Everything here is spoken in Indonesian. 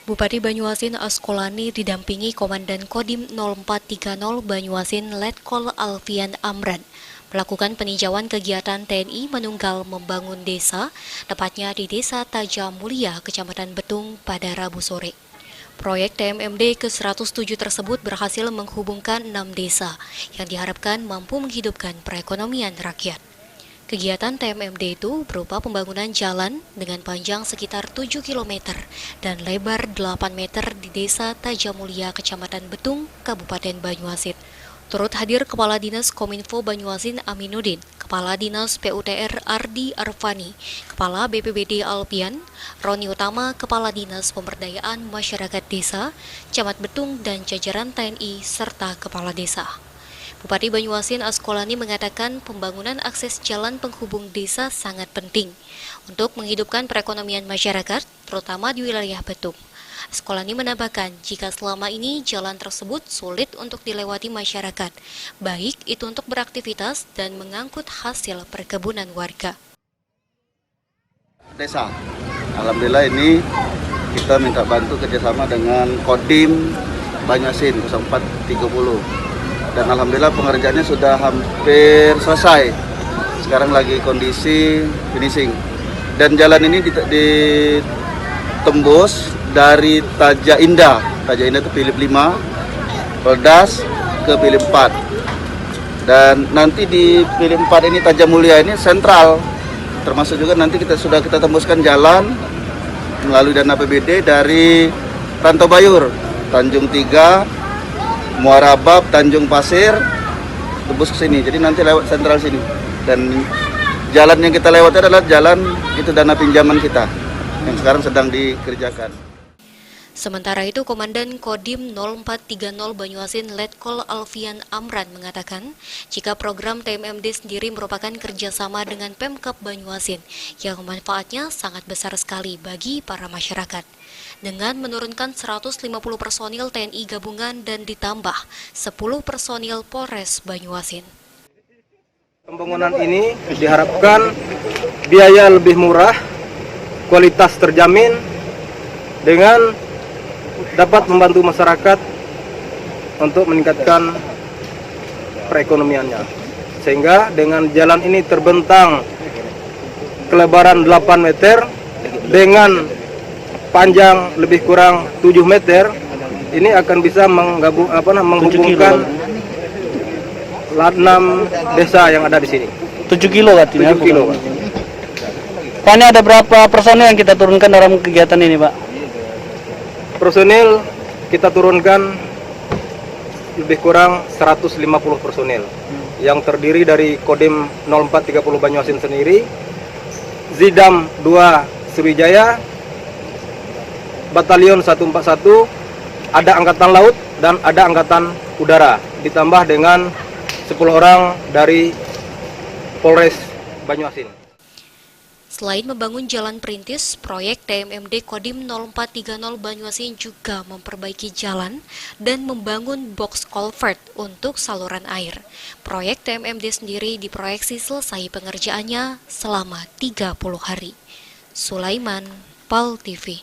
Bupati Banyuasin Askolani didampingi Komandan Kodim 0430 Banyuasin Letkol Alfian Amran melakukan peninjauan kegiatan TNI Manunggal membangun desa, tepatnya di Desa Tajamulia, Kecamatan Betung pada Rabu sore. Proyek TMMD ke-107 tersebut berhasil menghubungkan 6 desa yang diharapkan mampu menghidupkan perekonomian rakyat. Kegiatan TMMD itu berupa pembangunan jalan dengan panjang sekitar 7 km dan lebar 8 meter di Desa Tajamulia, Kecamatan Betung, Kabupaten Banyuasin. Turut hadir Kepala Dinas Kominfo Banyuasin Aminuddin, Kepala Dinas PUTR Ardi Arfani, Kepala BPBD Alpian, Roni Utama, Kepala Dinas Pemberdayaan Masyarakat Desa, Camat Betung, dan jajaran TNI serta Kepala Desa. Bupati Banyuasin Askolani mengatakan pembangunan akses jalan penghubung desa sangat penting untuk menghidupkan perekonomian masyarakat, terutama di wilayah Betung. Askolani menambahkan jika selama ini jalan tersebut sulit untuk dilewati masyarakat, baik itu untuk beraktivitas dan mengangkut hasil perkebunan warga. Desa, alhamdulillah ini kita minta bantu kerjasama dengan Kodim Banyuasin 0430. Dan alhamdulillah pengerjaannya sudah hampir selesai. Sekarang lagi kondisi finishing. Dan jalan ini ditembus dari Taja Indah. Taja Indah itu Philip 5, Peldas ke Philip 4. Dan nanti di Philip 4 ini Tajamulia ini sentral. Termasuk juga nanti kita tembuskan jalan melalui dana APBD dari Rantau Bayur, Tanjung 3, Muara Bab, Tanjung Pasir, tembus ke sini. Jadi nanti lewat sentral sini. Dan jalan yang kita lewati adalah jalan itu dana pinjaman kita yang sekarang sedang dikerjakan. Sementara itu, Komandan Kodim 0430 Banyuasin Letkol Alfian Amran mengatakan jika program TMMD sendiri merupakan kerjasama dengan Pemkab Banyuasin yang manfaatnya sangat besar sekali bagi para masyarakat. Dengan menurunkan 150 personil TNI gabungan dan ditambah 10 personil Polres Banyuasin. Pembangunan ini diharapkan biaya lebih murah, kualitas terjamin, dengan dapat membantu masyarakat untuk meningkatkan perekonomiannya. Sehingga dengan jalan ini terbentang kelebaran 8 meter dengan panjang lebih kurang 7 meter, ini akan bisa menghubungkan 6 desa yang ada di sini. 7 kilo artinya? 7 kilo. Pak, ini ada berapa personil yang kita turunkan dalam kegiatan ini, Pak? Personil kita turunkan lebih kurang 150 personil yang terdiri dari Kodim 0430 Banyuasin sendiri, Zidam 2 Sriwijaya, Batalion 141, ada Angkatan Laut dan ada Angkatan Udara, ditambah dengan 10 orang dari Polres Banyuasin. Selain membangun jalan perintis, proyek TMMD Kodim 0430 Banyuasin juga memperbaiki jalan dan membangun box culvert untuk saluran air. Proyek TMMD sendiri diproyeksi selesai pengerjaannya selama 30 hari. Sulaiman, PAL TV.